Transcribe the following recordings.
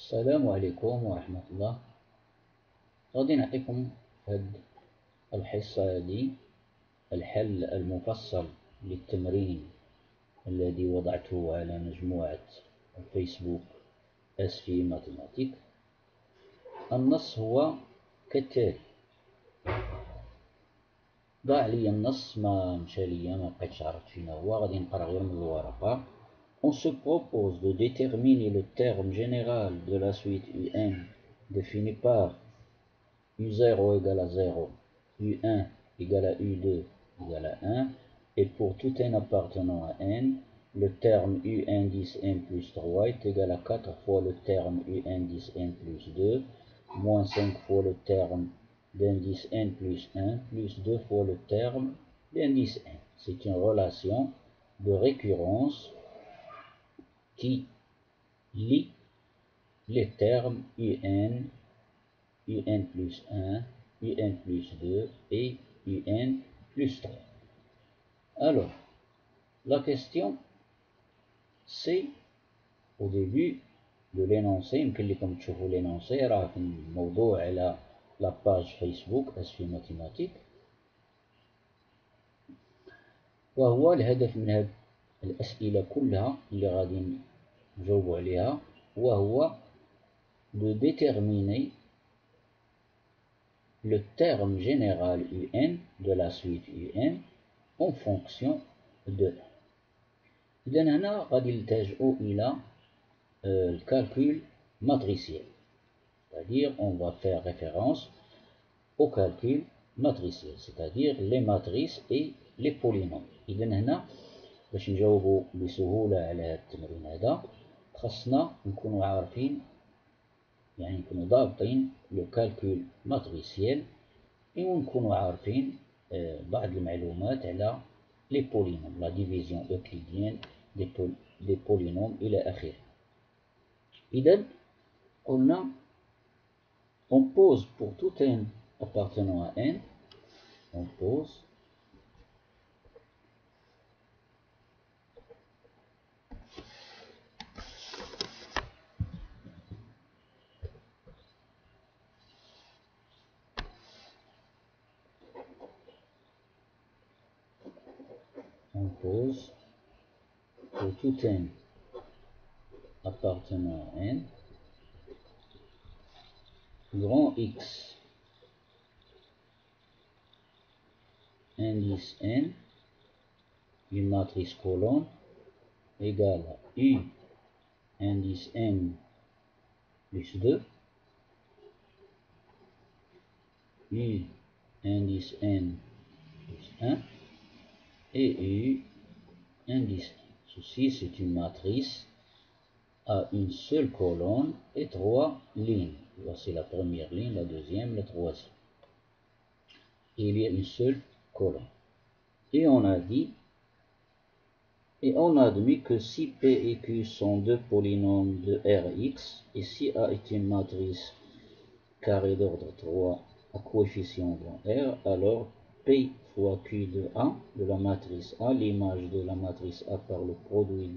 السلام عليكم ورحمة الله. غادي نعطيكم هاد الحصة هادي الحل المفصل للتمرين الذي وضعته على مجموعة الفيسبوك أسفي ماتيماتيك. النص هو كالتالي. ضاع لي النص، ما مشى ليا، ما بقيتش عرفت فين هو. غادي نقرا غير من الورقة. On se propose de déterminer le terme général de la suite UN défini par U0 égale à 0, U1 égale à U2 égale à 1, et pour tout n appartenant à n, le terme U indice n plus 3 est égal à 4 fois le terme U indice n plus 2, moins 5 fois le terme d'indice n plus 1, plus 2 fois le terme d'indice n. C'est une relation de récurrence qui lie les termes UN, UN plus 1, UN plus 2 et UN plus 3. Alors, la question, c'est au début de l'énoncé. يمكن لكم تشوفوا l'énoncé راه في الموضوع على la page Facebook أسفي ماتيماتيك. وهو الهدف من هذه الأسئلة كلها اللي غادي نجاوبوا عليها وهو de déterminer le terme général UN de la suite UN en fonction de. إذا هنا غادي نلتجئوا إلى le calcul matriciel, c'est-à-dire on va faire référence au calcul matriciel, c'est-à-dire les matrices et les polynômes. إذا هنا باش نجاوبوا بسهولة على هذا التمرين هذا خاصنا نكونوا عارفين، يعني نكونوا ضابطين لو كالكول ماتريسيال، ونكونوا عارفين بعض المعلومات على لي بولينوم، لا ديفيزيون اوكليديان دي بولينوم إلى آخره. إذا قلنا on pose pour tout n appartenant à n, on pose pour tout n appartenant à n, grand X indice n, une matrice colonne égale à U indice n plus 2, U indice n plus 1 et U indice n. Ceci, c'est une matrice à une seule colonne et 3 lignes. Voici la première ligne, la deuxième, la troisième. Et il y a une seule colonne. Et on a dit, et on a admis que si P et Q sont deux polynômes de Rx, et si A est une matrice carré d'ordre 3 à coefficient grand R, alors P fois Q de A, de la matrice A, l'image de la matrice A par le produit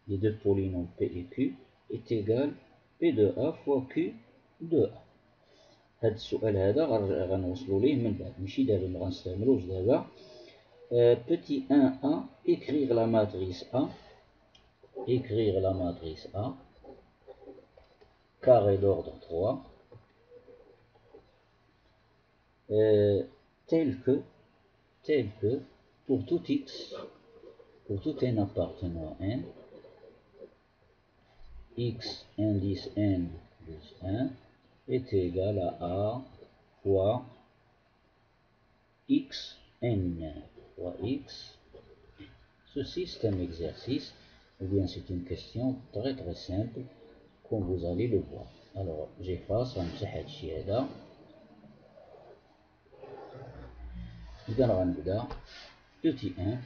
des deux polynômes P et Q, est égal P de A fois Q de A. هذا السؤال هذا غنوصلوا ليه من بعد، ماشي دابا، ما غنستعملوش دابا. Petit 1A, écrire la matrice A, carré d'ordre 3, tel que pour tout x, pour tout n appartenant à n, x indice n plus 1 est égal à A fois x n fois x. Ceci, c'est un exercice, ou bien c'est une question très très simple, comme vous allez le voir. Alors, j'efface, غنمسح هاد الشي هذا. إذا غنبدا petit 1.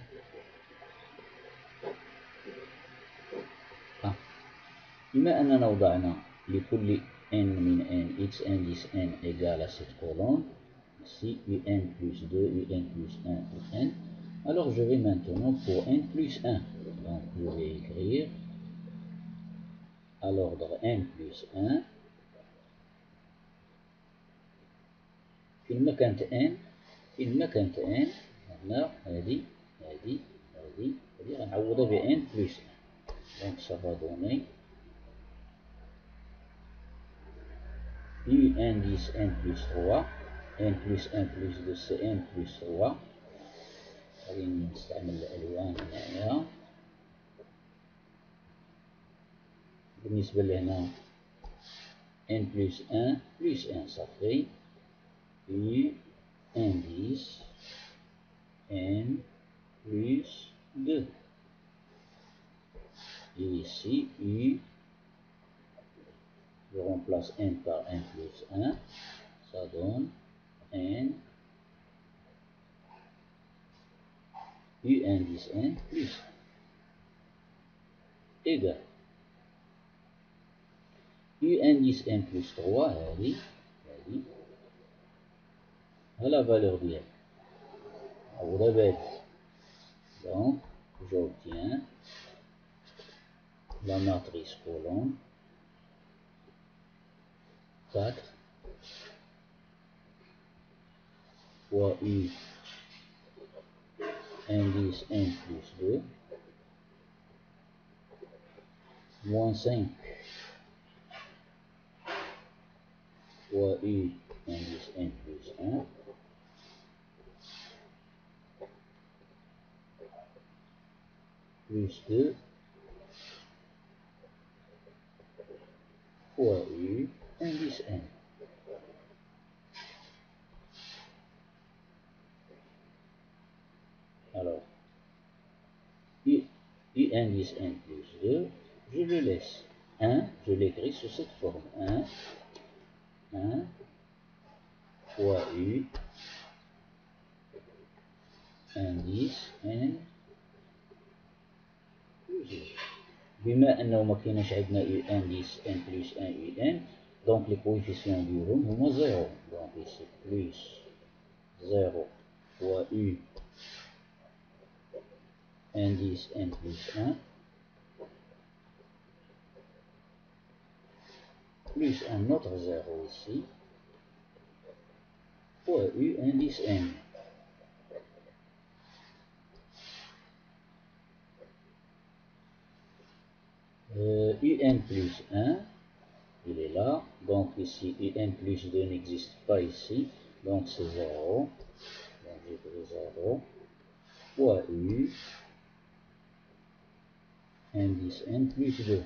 بما أننا وضعنا لكل n من n x indice n égale à cette colonne, ici un plus 2, un plus 1 pour n, alors je vais maintenant pour n plus 1. Donc je vais écrire à l'ordre n plus 1 فين كانت n هنا هذه غنعوضها ب n plus 1 donc ça va donner u indice n plus 3 n plus 1 plus 2 c'est n plus 3 غادي نستعمل الالوان هنايا بالنسبه لهنا n plus 1 plus 1 صافي u indice n plus 2 et ici u je remplace n par n plus 1 ça donne n u indice n plus 1 égal u indice n plus 3 هذه ها la valeur ديالها عوضها بهذه donc j'obtiens la matrice colonne 4 fois u indice n plus 2 moins 5 fois u indice n plus 1 plus 2 fois u indice n. Alors, u indice n plus 2, je le laisse. 1, je l'écris sous cette forme. 1 fois u indice n plus 2. بما أنه ما كايناش عندنا u indice n plus 1 un, donc les coefficients ديالهم هما 0. Donc ici plus 0 fois u indice n plus 1 plus un autre 0 ici fois u indice n. un plus 1, il est là, donc ici un plus 2 n'existe pas ici, donc c'est 0, donc j'écris 0, fois u indice n plus 2.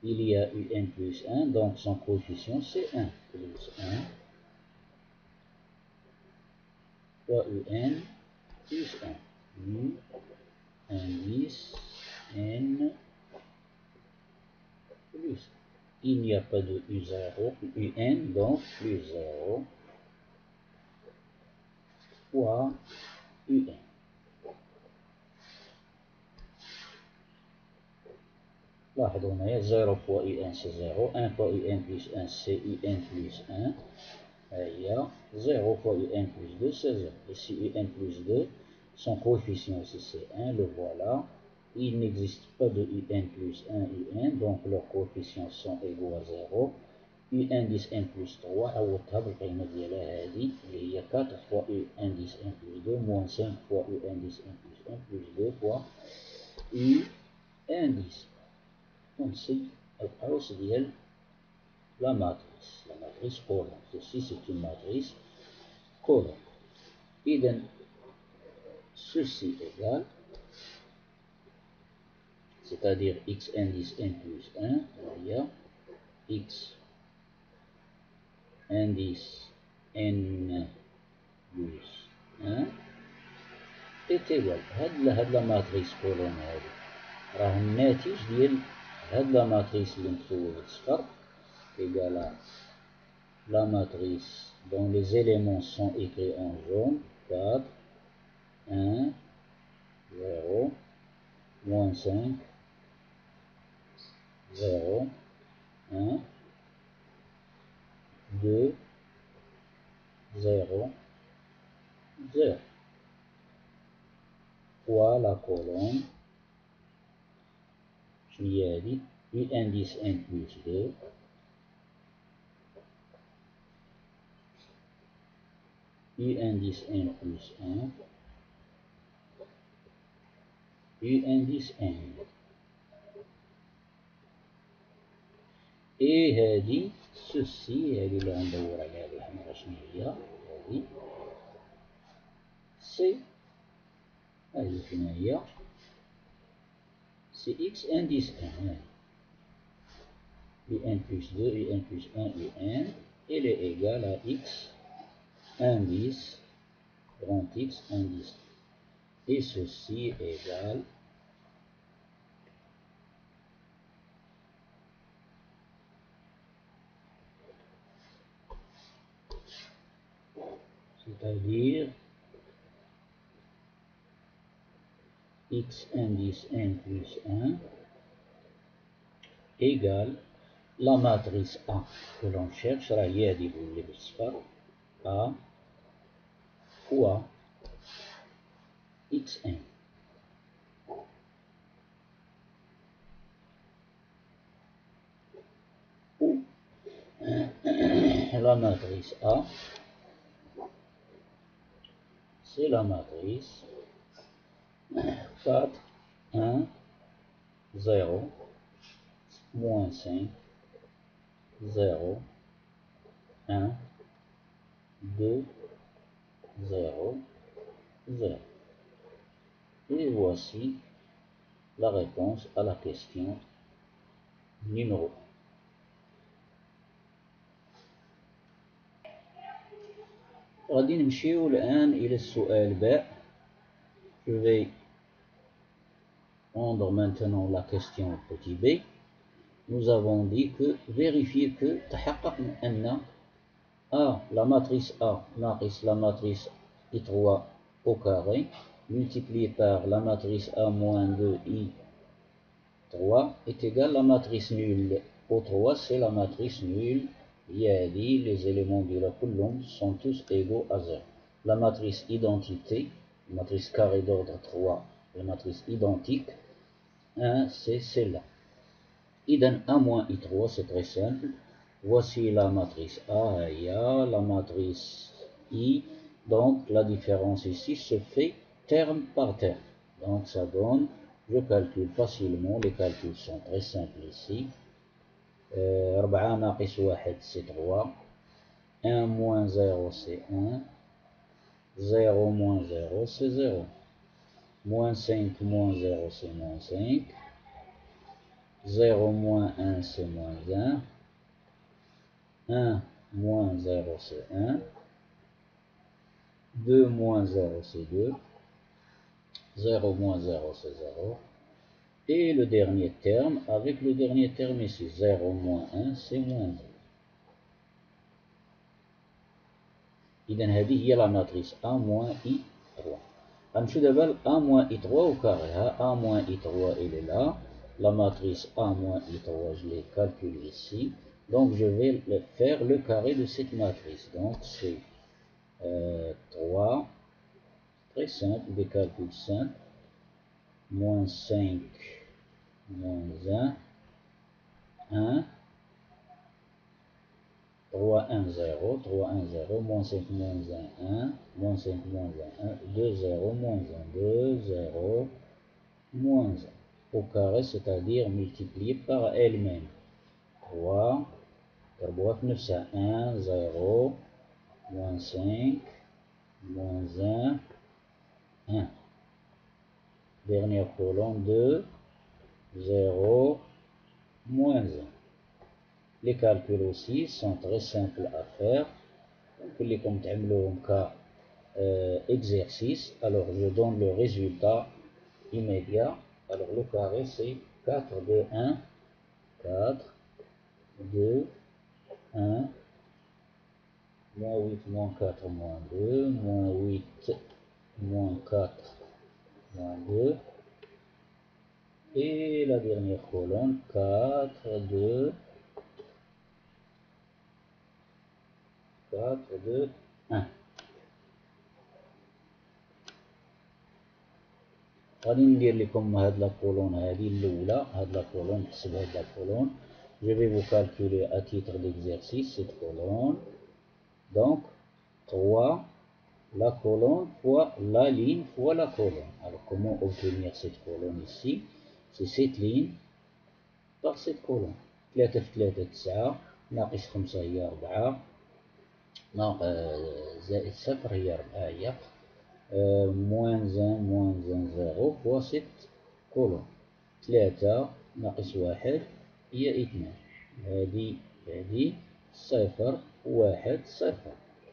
Il y a un plus 1, donc son coefficient c'est 1, plus 1, fois un plus 1, u indice n plus. Il n'y a pas de u0, un, donc plus 0, fois un. لاحظوا هنايا 0 fois un c'est 0, 1 fois un plus 1 c'est un plus 1, هي 0 fois un plus 2 c'est 0. Ici un plus 2, son coefficient ici c'est 1, le voilà. Il n'existe pas de un plus 1, donc leurs coefficients sont égaux à 0. u indice n plus 3 عوضتها بالقيمة ديالها هذه اللي هي 4 fois u indice n plus 2 moins 5 fois u indice n plus 1 plus 2 fois u indice. Donc c'est la hausse ديال la matrice colonne. Ceci c'est une matrice colonne. إذا ceci égale, c'est-à-dire x indice n plus 1, il y a x indice n plus 1 est égal. هاد لا ماتريس كولون هادي راه الناتج ديال هاد لا ماتريس اللي مكتوبة بالصفر égal à la matrice dont les éléments sont écrits en jaune 4, 1, 0, moins 5, 0, 1, 2, 0, 0. Fois la colonne شنو هي هادي؟ U indice n plus 2 U indice n plus 1 U indice n. et هادي ceci هادي اللي غندور عليها بالحمرا شنو هي هادي سي هادي فين هي سي x indice n un plus 2 un plus 1 un elle est égale à x indice grand X indice et ceci égale c'est-à-dire x indice n plus 1 égale la matrice A que l'on cherche, A fois xn. Où la matrice A, c'est la matrice 4, 1, 0, moins 5, 0, 1, 2, 0, 0. Et voici la réponse à la question numéro 1. غادي نمشيو الآن إلى السؤال باء. Je vais prendre maintenant la question petit b. Nous avons dit que vérifier que تحقق من أن A, la matrice A, la matrice I3 au carré, multiplié par la matrice A moins 2 I3 est égal à la matrice nulle. O3, c'est la matrice nulle. Il y a dit les éléments de la colonne sont tous égaux à 0. La matrice identité, la matrice carré d'ordre 3, la matrice identique, 1, c'est celle-là. Idem A moins I3, c'est très simple. Voici la matrice A, il y a la matrice I. Donc la différence ici se fait terme par terme. Donc ça donne, je calcule facilement, les calculs sont très simples ici. 4 ناقص 1 c'est 3. 1 moins 0 c'est 1. 0 moins 0 c'est 0. Moins 5 moins 0 c'est moins 5. 0 moins 1 c'est moins 1. 1 moins 0 c'est 1. 2 moins 0 c'est 2. 0 moins 0 c'est 0. Et le dernier terme, avec le dernier terme ici, 0 moins 1 c'est moins 1. إذن هذه هي la matrice A moins I3. غنمشيو دابا A moins I3 au carré. A moins I3 il est là. La matrice A moins I3 je l'ai calculé ici. Donc je vais faire le carré de cette matrice. Donc c'est 3, très simple, des calculs simples. Moins 5, moins 1, 1. 3, 1, 0, 3, 1, 0, moins 5, moins 1, 1, moins 5, moins 1, 1, 2, 0, moins 1, 2, 0, moins 1. Au carré, c'est-à-dire multiplié par elle-même. 3, 1, 0, moins 5, moins 1, 1. Dernière colonne, 2, 0, moins 1. Les calculs aussi sont très simples à faire. اللي كنتم تعملوهم exercice. Alors je donne le résultat immédiat. Alors le carré c'est 4, 2, 1, 4, 2, 1, moins 8, moins 4, moins 2, moins 8, moins 4, moins 2. Et la dernière colonne, 4, 2, 4, 2, 1. غادي ندير لكم هاد لا كولون هادي الاولى، هاد لا كولون نحسب هاد لا كولون. Je vais vous calculer à titre d'exercice cette colonne. Donc 3 la colonne fois la ligne fois la colonne. Alors comment obtenir cette colonne ici? C'est cette ligne par cette colonne. 3 في 3 9 ناقص 5 هي 4 زائد 0 هي 4 هي moins 1 moins 1 0 fois cette colonne. 3 ناقص 1 هي 2. هذه 0 1 0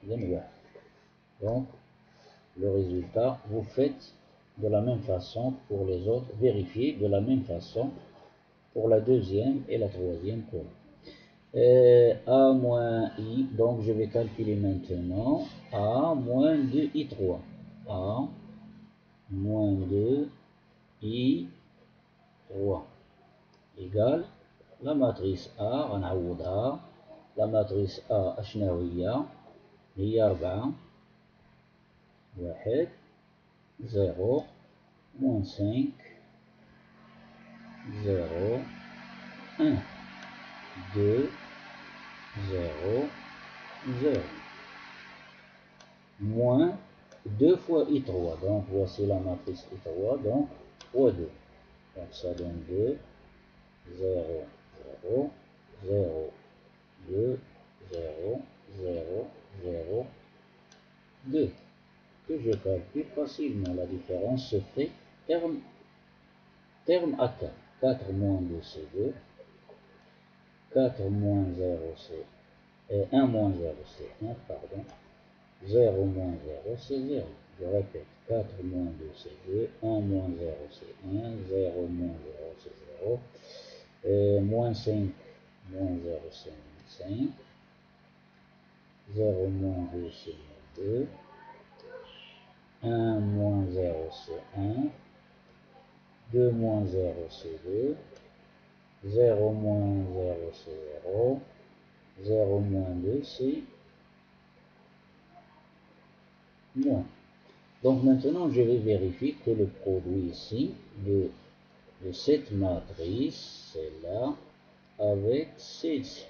إذا 1. Donc le résultat, vous faites de la même façon pour les autres, vérifiez de la même façon pour la deuxième et la troisième colonne. A moins I, donc je vais calculer maintenant A moins 2I3. A moins 2I3 égale la matrice A, غنعوضها. La matrice A أشنو هي 4 1 0 moins 5 0 1 2 0 0 moins 2 fois I3. Donc voici la matrice I3, donc fois 2. Donc ça donne 2 0 0 0 2 0 0 0 2 que je calcule facilement. La différence se fait terme à 4. 4 moins 2 c'est 2. 4 moins 0 c'est 1 moins 0 c'est 1, pardon. 0 moins 0 c'est 0. Je répète, 4 moins 2 c'est 2. 1 moins 0 c'est 1. 0 moins 0 c'est 0. Moins 5 moins 0 c'est moins 5. 0 moins 2 c'est moins 2. 1 moins 0 c'est 1. 2 moins 0 c'est 2. 0 moins 0 c'est 0. 0 moins 2 c'est moins. Donc maintenant je vais vérifier que le produit ici de cette matrice, celle-là, avec celle-ci,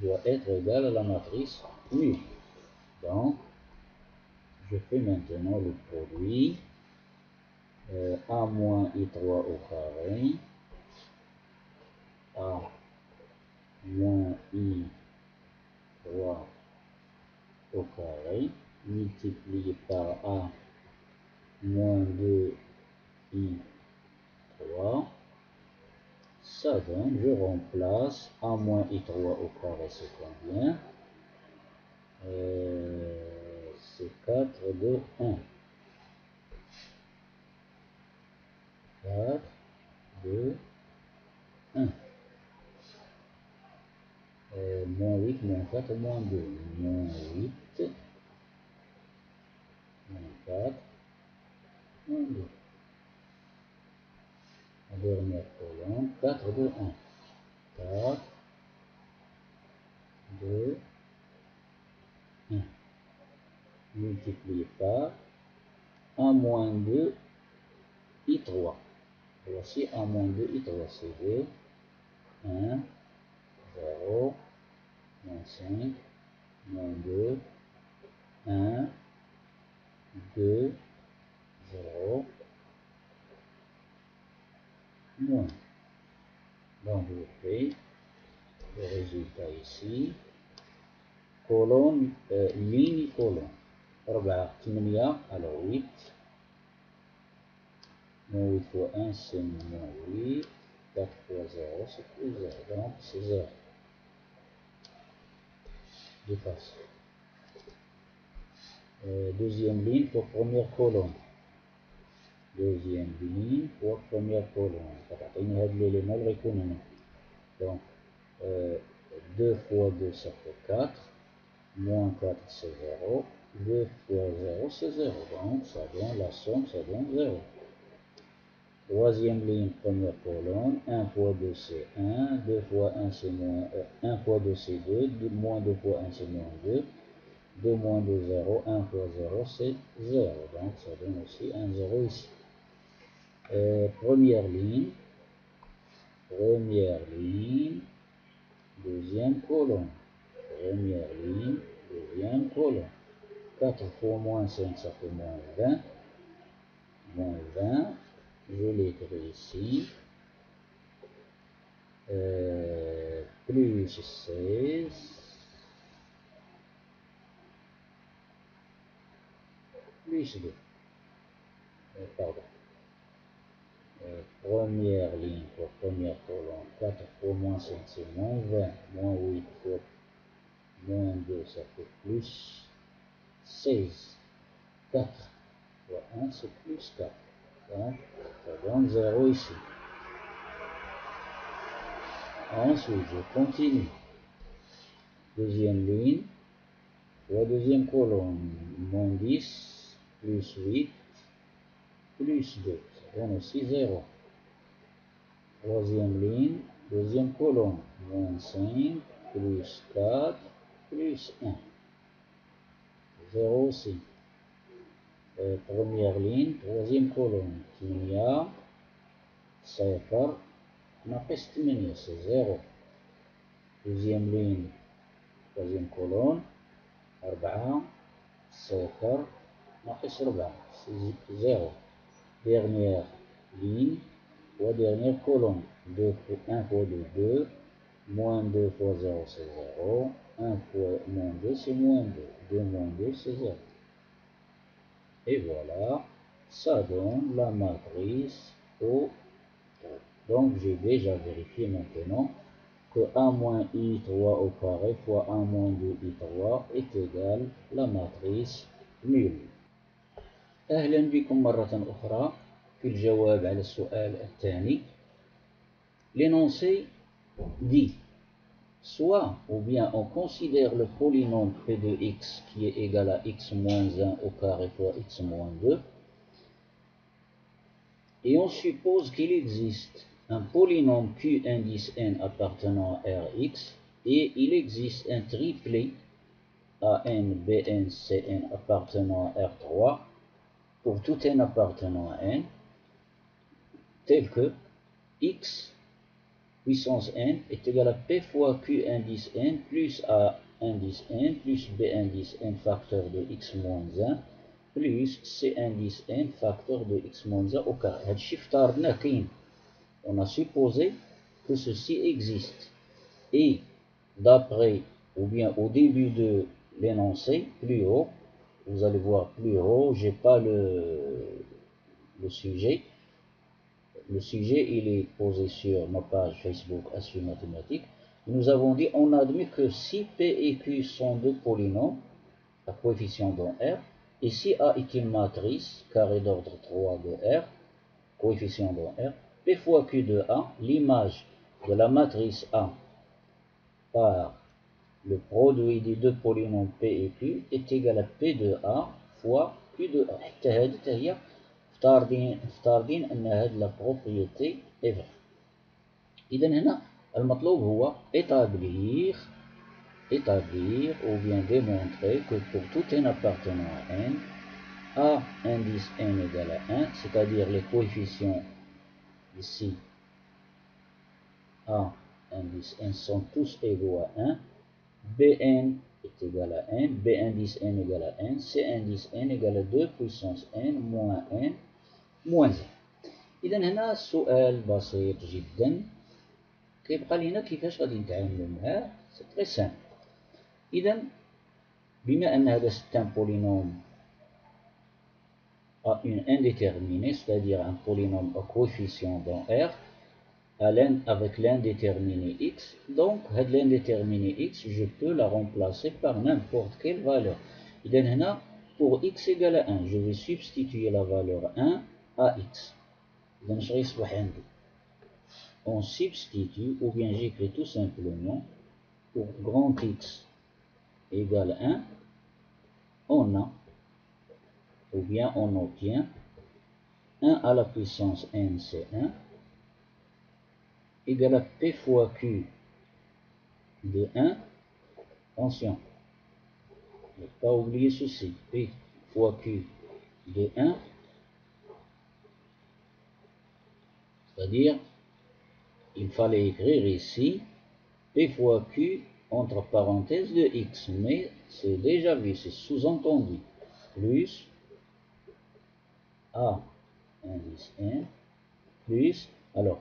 doit être égal à la matrice nulle. Donc je fais maintenant le produit A moins I3 au carré, A moins I3 au carré, multiplié par A moins 2I3, ça donne, je remplace A moins I3 au carré, c'est combien? C'est 4, 2, 1. 4, 2, 1. Moins 8, moins 4, moins 2. Moins 8, moins 4, moins 2. La dernière colonne, 4, 2, 1. 4, 2, 1. Multiplié par 1 moins 2, I3. Voici 1 moins 2, I3, c'est 2. 1, 0, moins 5, moins 2, 1, 2, 0, moins. Donc je fais le résultat ici. Colonne, ligne, colonne. 4 8, alors 8. Moins 8 fois 1 c'est moins 8. 4 fois 0 c'est plus 0. Donc c'est 0. Dépasse. Deuxième ligne pour première colonne. Deuxième ligne pour première colonne. تعطيني هاد l'élément اللي يكون هنا. Donc 2 fois 2 ça fait 4. Moins 4 c'est 0. 2 fois 0 c'est 0. Donc ça donne la somme, ça donne 0. Troisième ligne, première colonne, 1 fois 2 c'est 1, 2 fois 1 c'est moins 1 fois 2 c'est 2, moins 2 fois 1 c'est moins 2, 2 moins 2 0, 1 fois 0 c'est 0, donc ça donne aussi un 0 ici. Première ligne, deuxième colonne, première ligne, deuxième colonne. 4 fois moins 5, ça fait moins 20. Moins 20, je l'écris ici. Plus 16. Plus 2. Pardon. Première ligne pour première colonne. 4 fois moins 5, c'est moins 20. Moins 8 fois moins 2, ça fait plus 16. 4 fois 1, c'est plus 4. Donc, ça donne 0 ici. Ensuite, je continue. Deuxième ligne, fois deuxième colonne, moins 10, plus 8, plus 2. Ça donne aussi 0. Troisième ligne, deuxième colonne, moins 5, plus 4, plus 1. 0 aussi. Première ligne, troisième colonne, 8, 0, ناقص 8, c'est 0. Deuxième ligne, troisième colonne, 4, 0, ناقص 4, c'est 0. Dernière ligne, fois dernière colonne, 1 fois 2, 2, moins 2 fois 0, c'est 0, 1 fois moins 2, c'est moins 2, 2 moins 2, c'est 0. Et voilà, ça donne la matrice O3. Donc j'ai déjà vérifié maintenant que 1 moins I3 au carré fois 1 moins 2I3 est égal à la matrice nulle. أهلا بكم مرة أخرى في الجواب على السؤال الثاني. L'énoncé dit soit ou bien on considère le polynôme P de x qui est égal à x moins 1 au carré fois x moins 2 et on suppose qu'il existe un polynôme Q indice n appartenant à Rx et il existe un triplet AN, BN, CN appartenant à R3 pour tout n appartenant à n tel que x puissance n est égal à P fois Q indice n plus A indice n plus B indice n facteur de x moins 1 plus C indice n facteur de x moins 1 au carré. On a supposé que ceci existe. Et d'après, ou bien au début de l'énoncé, plus haut, vous allez voir plus haut, j'ai pas le sujet. Le sujet, il est posé sur ma page Facebook ASU Mathématiques. Nous avons dit, on admet que si P et Q sont deux polynômes, à coefficient dans R, et si A est une matrice, carré d'ordre 3 de R, coefficient dans R, P fois Q de A, l'image de la matrice A par le produit des deux polynômes P et Q est égal à P de A fois Q de A. افتارضين أن هذه la propriété est vraie. إذن هنا المطلوب هو établir ou bien démontrer que pour tout n appartenant à n, A indice n égale à 1, c'est-à-dire les coefficients ici, A indice n sont tous égaux à 1, Bn est égal à n, B indice n égale à n, C indice n égale à 2 puissance n moins n moins 1. إذا هنا السؤال بسيط جدا كيبقى لينا كيفاش غادي نتعاملوا معاه. سي تري سامبل. إذا بما أن هذا c'est un polynôme à une indéterminée, c'est-à-dire un polynôme à coefficient dans R, avec l'indéterminé x, donc l'indéterminé x, je peux la remplacer par n'importe quelle valeur. إذا هنا pour x égale à 1, je vais substituer la valeur 1 à x. إذا اش غيصبح عندي؟ On substitue, ou bien j'écris tout simplement, pour grand X égale 1, on a, ou bien on obtient 1 à la puissance n, c'est 1, égale à P fois Q de 1, attention, ne pas oublier ceci, P fois Q de 1, C'est-à-dire, il fallait écrire ici P fois Q entre parenthèses de X, mais c'est déjà vu, c'est sous-entendu. Plus A indice N, plus, alors,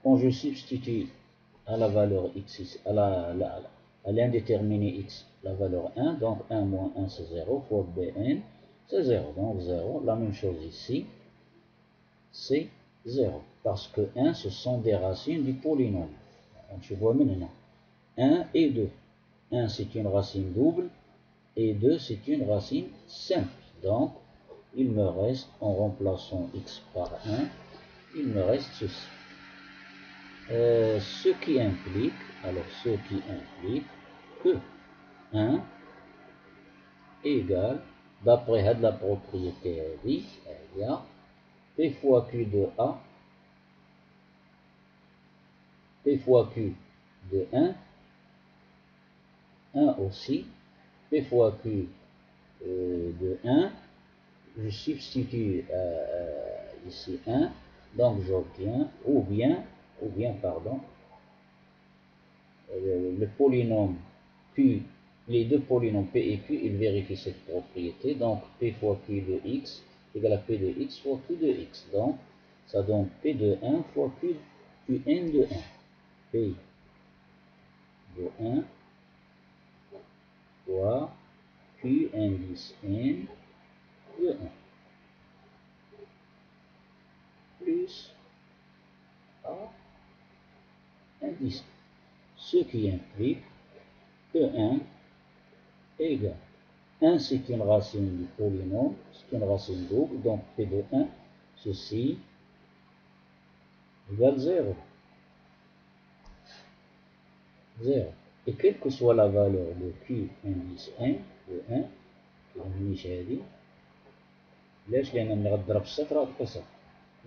quand je substitue à la valeur X, à l'indéterminé X, la valeur 1, donc 1 moins 1 c'est 0, fois Bn, c'est 0, donc 0, la même chose ici, c'est 0, parce que 1 ce sont des racines du polynôme. Tu vois maintenant, 1 et 2, 1 c'est une racine double, et 2 c'est une racine simple, donc il me reste, en remplaçant x par 1, il me reste ceci. Ce qui implique que 1 égale, d'après la propriété il y a P fois Q de A, P fois Q de 1 aussi, P fois Q de 1, je substitue ici 1, donc j'obtiens, ou bien, pardon, le polynôme Q, les deux polynômes P et Q, ils vérifient cette propriété, donc P fois Q de X égale à P de X fois Q de X, donc ça donne P de 1 fois Qn de 1, P de 1 fois Q indice N de 1, plus A indice, ce qui implique que 1 égale 1 c'est une racine du polynôme, c'est une racine double, donc P de 1, ceci égale 0. 0. Et quelle que soit la valeur de Q indice 1, de 1, مش هذه ليش؟ لأن نضرب الصفر غتبقى صفر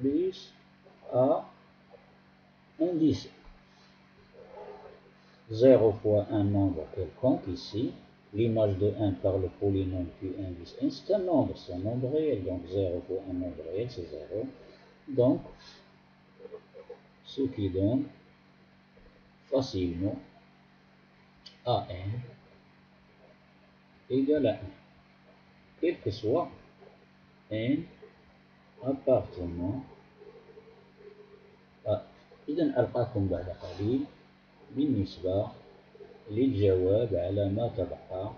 plus A indice 0 fois un nombre quelconque ici, l'image de 1 par le polynôme Q indice 1, c'est un nombre réel, donc 0 fois un nombre réel, c'est 0. Donc, ce qui donne facilement AN égale à 1, quel que soit N appartenant à. إذا ألقاكم بعد قليل بالنسبة للجواب على ما تبقى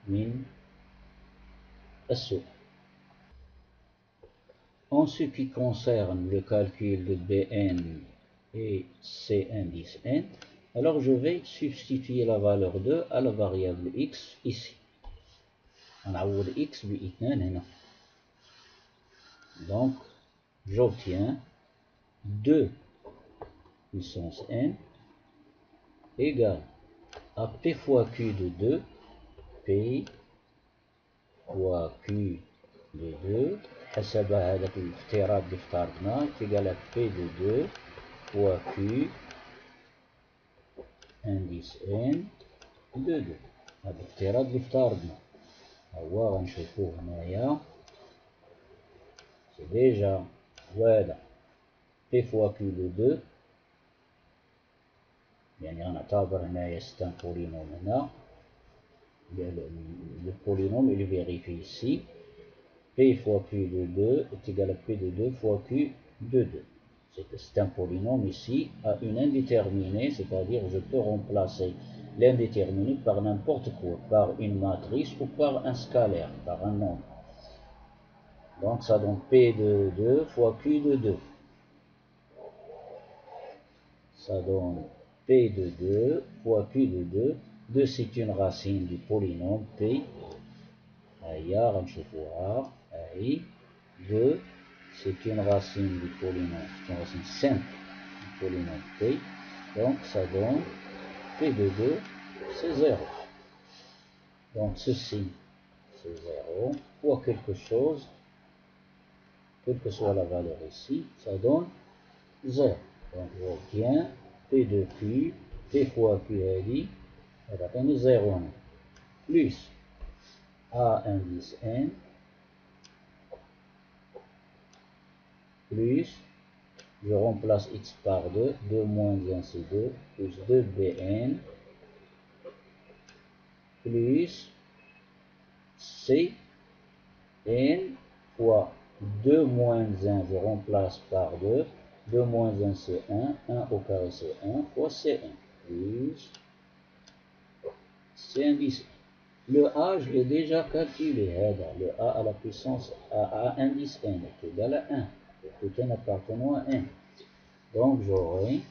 من السؤال. En ce qui concerne le calcul de Bn et C indice n, alors je vais substituer la valeur 2 à la variable x ici. On x بإثنان هنا. Donc j'obtiens 2 puissance n égale à P fois Q de 2, P fois Q de 2 حسب هذاك الافتراض اللي افترضناه تيقال P de 2 fois Q indice n de 2. هذا الافتراض اللي افترضناه هو غنشوفوه هنايا سي ديجا فوالا P fois Q de 2 يعني غنعتبر هنايا سي ان بولينوم هنا le polynôme il vérifie ici P fois Q de 2 est égal à P de 2 fois Q de 2. C'est un polynôme ici à une indéterminée, c'est-à-dire je peux remplacer l'indéterminé par n'importe quoi, par une matrice ou par un scalaire, par un nombre. Donc ça donne P de 2 fois Q de 2. Ça donne P de 2 fois Q de 2. 2 c'est une racine du polynôme P. هيا غنشوفوها هاي 2 c'est une racine du polynôme, c'est une racine simple du polynôme P, donc ça donne P de 2 c'est 0, donc ceci c'est 0 fois quelque chose, quelle que soit la valeur ici, ça donne 0, donc j'obtiens P de Q, P fois Q هذه هتعطيني 0 plus A indice n plus je remplace x par 2, 2 moins 1 c'est 2, plus 2bn, plus cn fois 2 moins 1, je remplace par 2, 2 moins 1 c'est 1, 1 au carré c'est 1, fois cn, plus cn 10. Le a, je l'ai déjà calculé, le a à la puissance a indice n est égal à 1, tout n appartenant à n. Donc j'aurai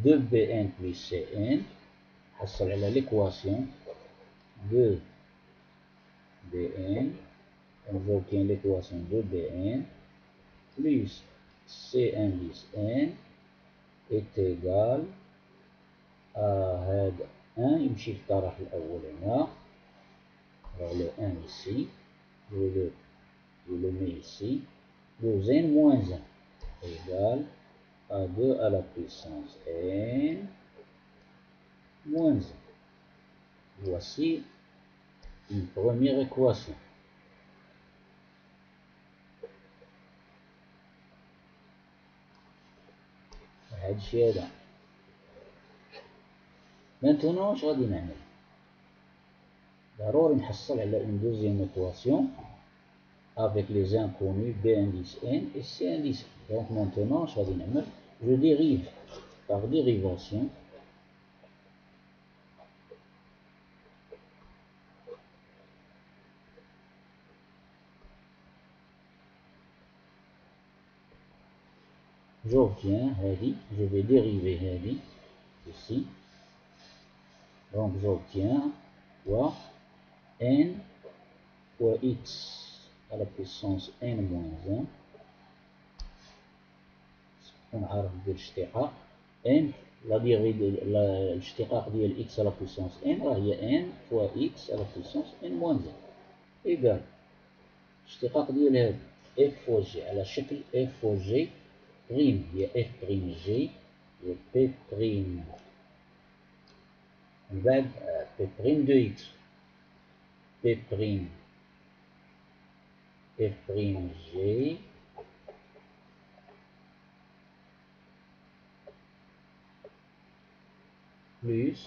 2bn plus cn, حصل على l'équation 2bn, donc j'obtiens l'équation 2bn plus c indice n est égal à هذا 1 يمشي للطرف الأول هنا، le 1 ici, je le mets ici, 2n moins 1 égale à 2 à la puissance n moins 1. Voici une première équation. هذا الشيء هذا. Maintenant اش غادي نعمل؟ ضروري نحصل على une deuxième équation avec les inconnus b indice n et c indice n. Donc maintenant اش غادي نعمل؟ je dérive par dérivation j'obtiens هذه, je vais dériver هذه ici, donc j'obtiens fois n fois x à la puissance n moins 1, ونعرف ندير الاشتقاق n, الاشتقاق ديال x à la puissance n راه هي n fois x à la puissance n moins 1 égal الاشتقاق ديال هذا f fois g على شكل f fois g prime, هي f prime g هي p prime من بعد p prime de x p prime f prime g plus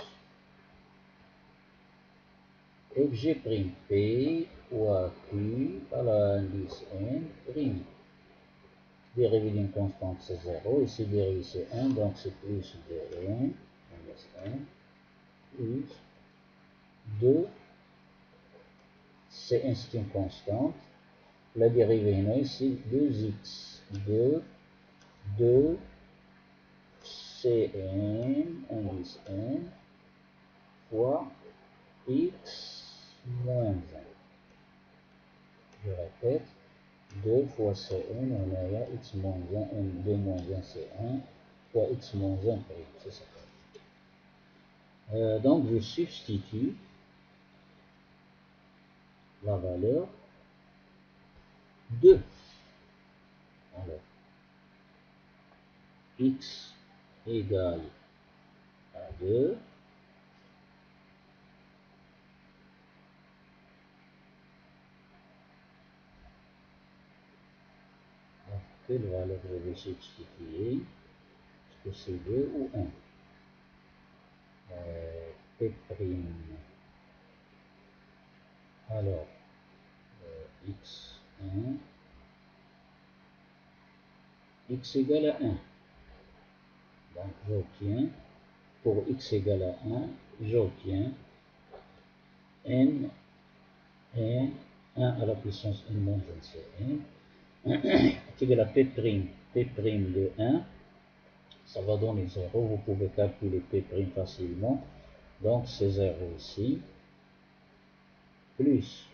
fg prime p fois q à l'indice n prime. Dérivé d'une constante c'est 0, ici dérivé c'est 1, donc c'est plus de n, plus 2, c'est une constante, la dérivée ici 2x, 2 cn, indice n, fois x moins 1. Je répète, 2 fois cn, on a x moins 1, n, 2 moins 1 c'est 1, fois x moins 1 prime, c'est ça. Donc je substitue la valeur 2. Alors, x égale à 2. Quelle valeur je vais substituer? Est-ce que c'est 2 ou 1? P'. Alors, x1, x égale à 1. Donc j'obtiens, pour x égale à 1, j'obtiens n, 1 à la puissance n moins 1, c'est n, est égal à p' de 1, ça va donner 0, vous pouvez calculer p' facilement, donc c'est 0 ici, plus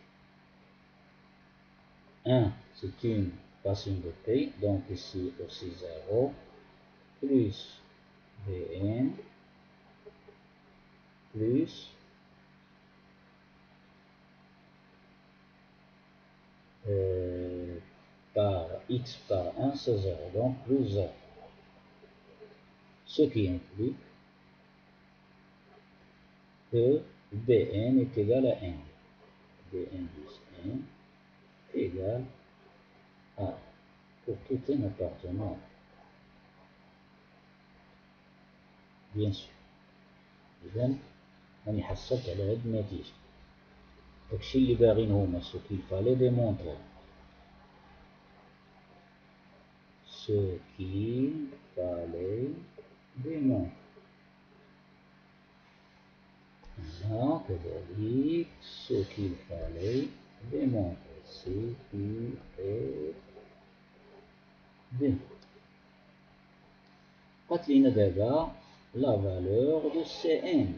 1, c'est une racine de p, donc ici aussi 0, plus bn, plus par x par 1, c'est 0, donc plus 0. Ce qui implique que bn est égal à n. bn plus n égale pour tout n appartenant. Bien sûr. إذن راني حصلت على هاد النتيجة. داكشي اللي باغيين هما ce qu'il fallait démontrer. Ce qu'il fallait démontrer. هنا كذلك ce qu'il fallait démontrer. Ce qui est démontré. قالت لينا دابا la valeur de Cn.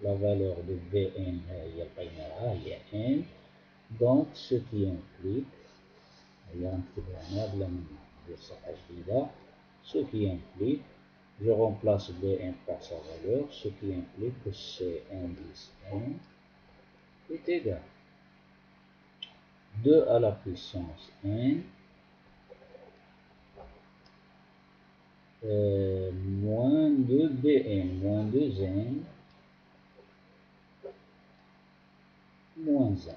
La valeur de Bn هي لقيناها هي n. Donc ce qui implique هي غنكتبها هنا بلا ما ندير صفحة جديدة. Ce qui implique, je remplace Bn par sa valeur, ce qui implique que C indice n est égal 2 à la puissance n moins 2 Bn moins 2n moins 1.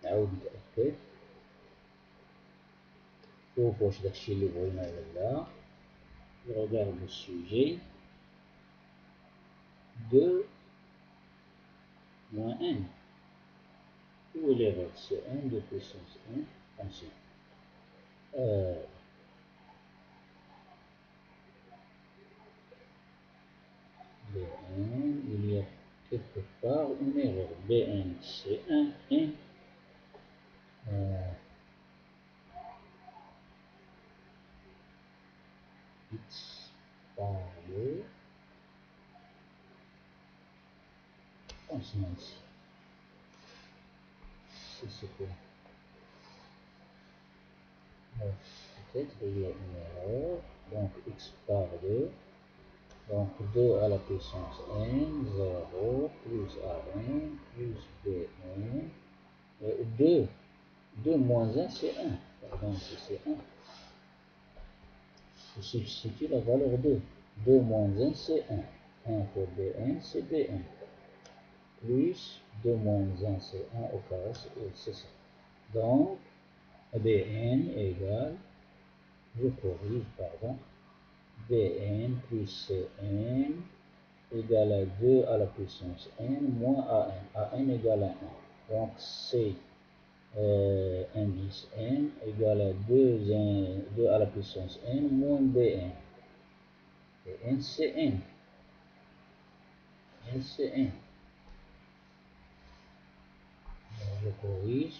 نعاود نتأكد شوف واش داكشي اللي بغينا ولا. Je regarde le sujet 2 moins n. Où est l'erreur? C'est n de puissance n. Attention. Bn, il y a quelque part une erreur. Bn c'est 1 n. X par 2. Attention ici. C'est quoi? Peut-être il y a une erreur. Donc x par 2. Donc 2 à la puissance n, 0, plus an, plus bn. 2 moins 1 c'est 1. Pardon, c'est 1. Je substitue la valeur 2. 2 moins 1 c'est 1. 1 fois bn c'est bn. Plus 2 moins 1 c'est 1 au carré, c'est ça. Donc bn égale, je corrige, pardon, bn plus cn égale à 2 à la puissance n moins an. An égale à 1. Donc c indice n égale à 2 à la puissance n moins bn. Et n c'est n. N c'est n. Alors, je corrige.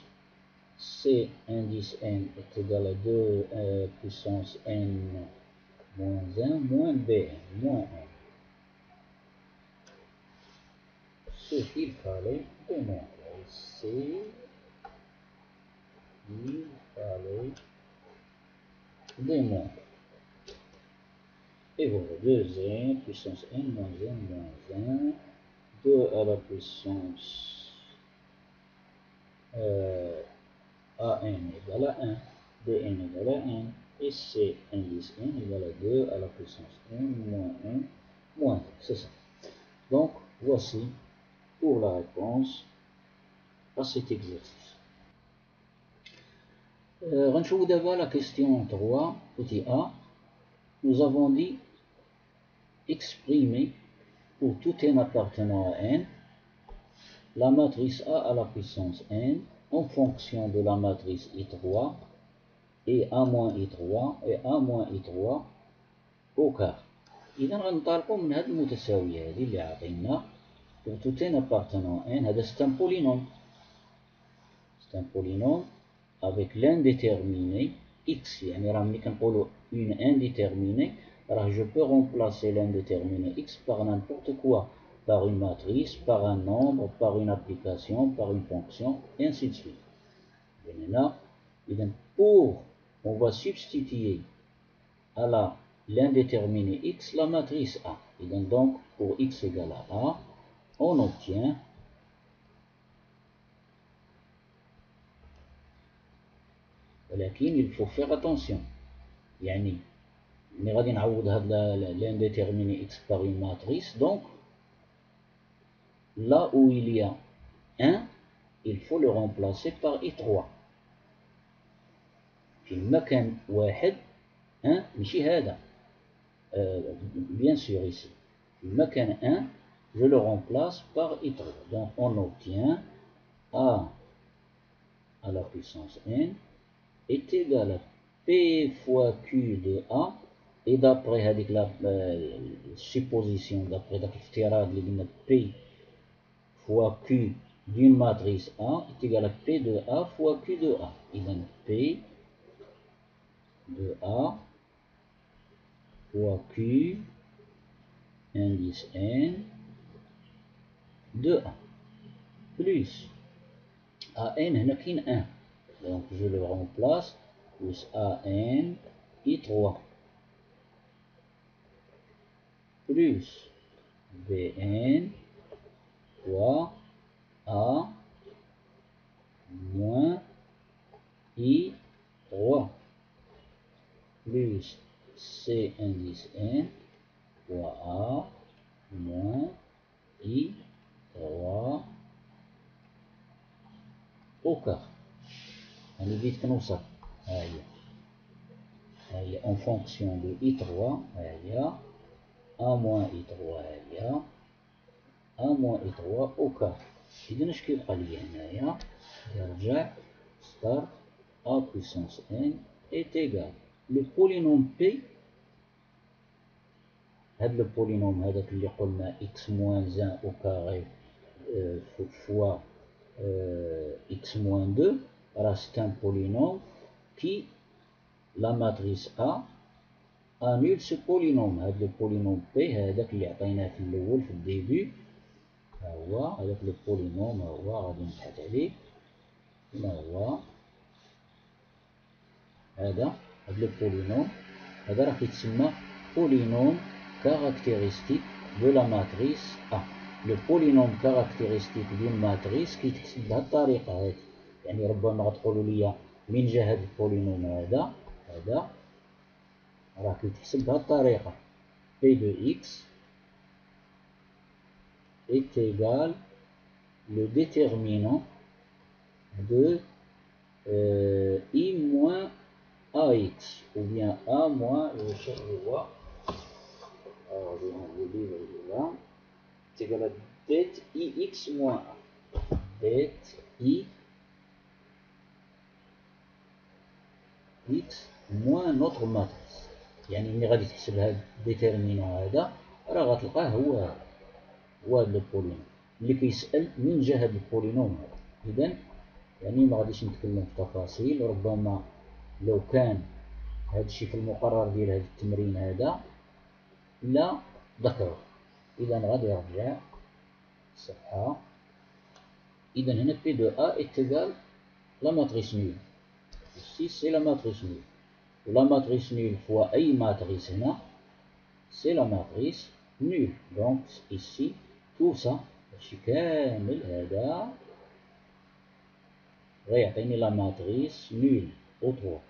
C indice n est égal à 2 puissance n moins 1 moins bn moins 1. Ce qu'il fallait démontrer. C'est il fallait démontrer. Et voilà, 2n puissance n moins 1 moins 1. 2 à la puissance an égale à 1. Bn égale à 1. Et c indice n égale à 2 à la puissance n moins 1 moins 1. C'est ça. Donc, voici pour la réponse à cet exercice. Renchou d'abord la question 3, petit a. Nous avons dit exprimer pour tout n appartenant à n la matrice A à la puissance n en fonction de la matrice I3 et A moins I3 et A moins I3 au quart. إذا غنطالبوا من هذه المتساوية هذه اللي عطينا pour tout n appartenant à n. هذا c'est un polynôme. C'est un polynôme avec l'indéterminé x. يعني راه ملي كنقولوا une indéterminée راه je peux remplacer l'indéterminé x par n'importe quoi, par une matrice, par un nombre, par une application, par une fonction, et ainsi de suite. Et maintenant, on va substituer à l'indéterminé x la matrice A. Et donc, pour x égale à A, on obtient ولكن il faut faire attention. يعني ملي غادي نعوض هاد l'indéterminé x par une matrice, donc là où il y a 1, il faut le remplacer par I3. في المكان واحد 1 ماشي هذا bien sûr ici. في المكان 1 je le remplace par I3. Donc on obtient A à la puissance n est égal à P fois Q de A. Et d'après la supposition, d'après l'iftirad, P fois Q d'une matrice A est égal à P de A fois Q de A. Il donne P de A fois Q indice n de A plus AN هنا كاين 1. Donc je le remplace plus AN I3 plus Bn fois A moins I3 plus C indice n fois A moins I3 au quart. هنزيد كنوصل ها هي en fonction de I3 ها هي A moins I3 ها هي A moins I3 au quart. إذا اش كيبقى ليا هنايا نرجع ستار A puissance n est égal le polynôme P. هذا البولينوم هذاك اللي قلنا x moins 1 au carré fois x moins 2 راه c'est un polynôme qui la matrice A annule ce polynôme. هذا البولينوم P هذاك اللي عطيناه في الأول في الديبي ها هو هذاك البولينوم ها هو غادي نبحث عليه هنا هو هذا البولينوم هذا راه كيتسمى polynôme caractéristique de la matrice A. Le polynôme caractéristique d'une matrice كيتكتب بهذه الطريقة هذه. يعني ربما غتقولوا لي من جا هذا البولينوم هذا راه كيتحسب بهذه الطريقة P de x est égal le déterminant de I moins AX ou bien A moins je vois alors je vais le livre là c'est égal à det IX moins A det IX moins notre matrice. يعني ملي غادي تحسب هاد الديتيرمينون هذا راه غتلقاه هو هاد البولينوم اللي كيسأل من جا هاد البولينوم هذا. إذا يعني ما غاديش نتكلم في تفاصيل ربما لو كان هاد الشيء في المقرر ديال هاد التمرين هذا لا ذكره. إذا غادي نرجع الصفحة. إذا هنا P de A est égal la matrice nulle. Ici c'est la matrice nulle. La matrice nulle fois أي matrice هنا c'est la matrice nulle. Donc ici tout ça هادشي كامل هذا غيعطيني la matrice nulle au 3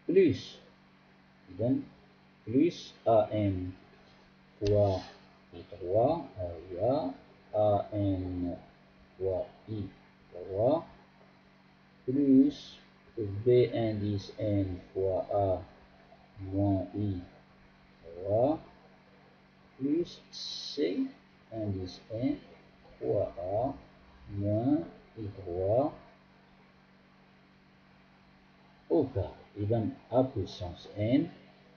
plus إذا plus AN fois I3 هي AN fois I3 plus B indice n fois A moins I3 plus C indice n fois A moins I3 au quart. إذا A puissance n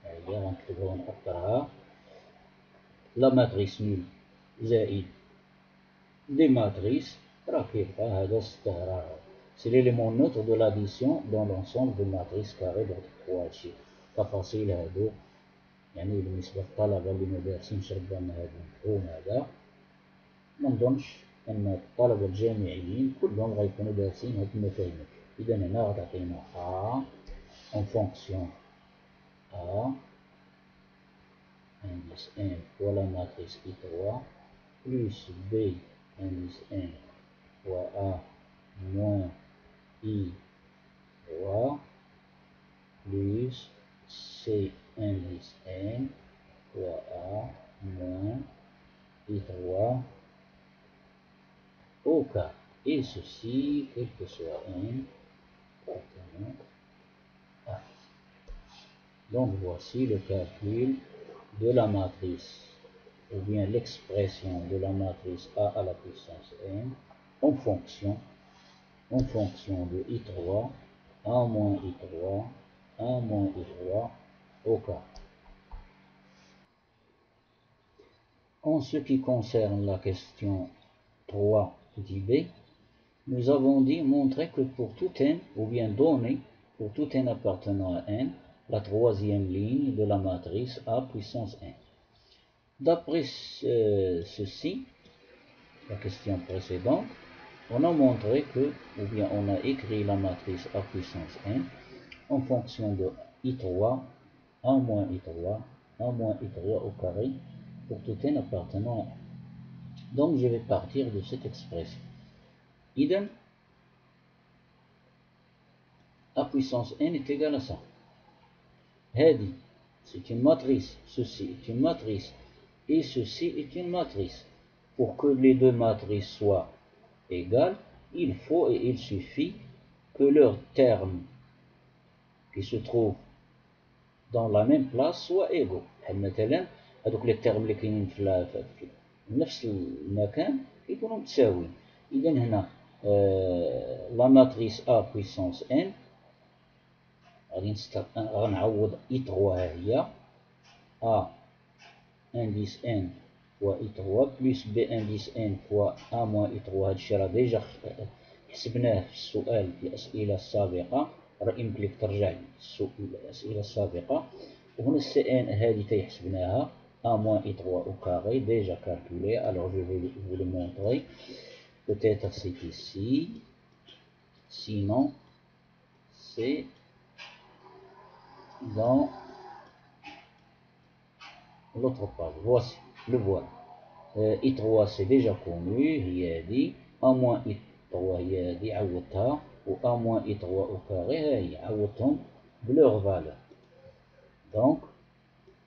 هي غنكتبها ونحطها la matrice nulle زائد des matrices راه كيبقى هذا 6 راه c'est l'élément neutre de l'addition dans l'ensemble de matrices carrées بهاد التخوا هادشي تفاصيل هادو يعني بالنسبة للطلبة اللي مدارسينش ربما هاد المفهوم هذا منظنش أن الطلبة الجامعيين كلهم غيكونوا دارسين هاد المفاهيم. إذا هنا غتعطينا A en fonction A indice n fois la matrice I3 plus B indice n fois A moins I3 plus C indice n fois A moins I3 au carré. Et ceci, quel que soit n, appartenant à. Donc voici le calcul de la matrice, ou bien l'expression de la matrice A à la puissance n en fonction de I3, 1 moins I3, 1 moins I3 au carré. En ce qui concerne la question 3 petit b, nous avons dit montrer que pour tout n, ou bien donner pour tout n appartenant à n, la troisième ligne de la matrice A puissance n. D'après ceci, la question précédente, on a montré que, ou bien on a écrit la matrice A puissance n en fonction de I3, 1 moins I3, 1 moins I3 au carré, pour tout n appartenant à n. Donc je vais partir de cette expression. Idem, A puissance n est égal à ça. Hadi, c'est une matrice, ceci est une matrice, et ceci est une matrice. Pour que les deux matrices soient égales, il faut et il suffit que leurs termes qui se trouvent dans la même place soient égaux. مثلا هذوك les termes اللي كاينين في نفس المكان يكونوا متساويين. إذا هنا la matrice A puissance n غنعوض I3 ها هي A indice n fois I3 plus B indice n fois A moins I3. هادشي راه ديجا حسبناه في السؤال في الأسئلة السابقة، راه يمكن لك ترجع للأسئلة السابقة. وهنا السي ان هذه تيحسبناها A moins I3 au carré déjà calculé. Alors je vais vous le montrer. Peut-être c'est ici, sinon c'est dans l'autre page. Voici, le voilà. I3 c'est déjà connu، هي هذه A moins I3 هي هذه عوضتها، و A moins I3 au carré ها هي عوضتهم بلوغ فالور. دونك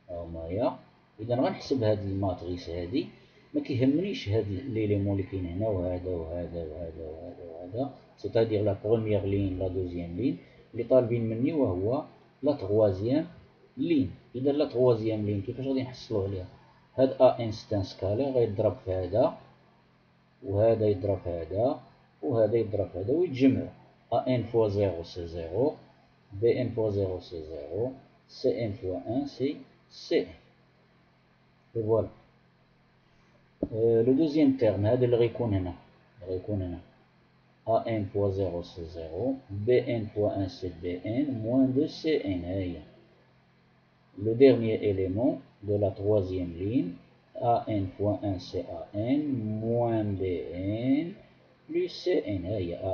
هاهما هي. إذا غنحسب هاد الماتريس هادي، ما كيهمنيش هاد ليليمون اللي كاين هنا وهذا وهذا وهذا وهذا وهذا، سيتادير لا بروميير لين لا دوزيام لين اللي طالبين مني، وهو لا تروازيام لين. إذا لا تروازيام لين كيفاش غادي نحصلو عليها؟ هاد أ ان ستان سكالير غيضرب في هذا، وهذا يضرب في هذا، وهذا يضرب في هذا، ويتجمعو. أ ان فوا زيرو سي زيرو، بي ان فوا زيرو سي زيرو، سي ان فوا ان سي سي ان. Et voilà. Le deuxième terme, هذا اللي غيكون هنا، AN fois 0 c'est 0, BN fois 1 c'est BN, moins 2 c'est N. Le dernier élément de la troisième ligne, AN fois 1 c'est AN, moins BN, plus CN.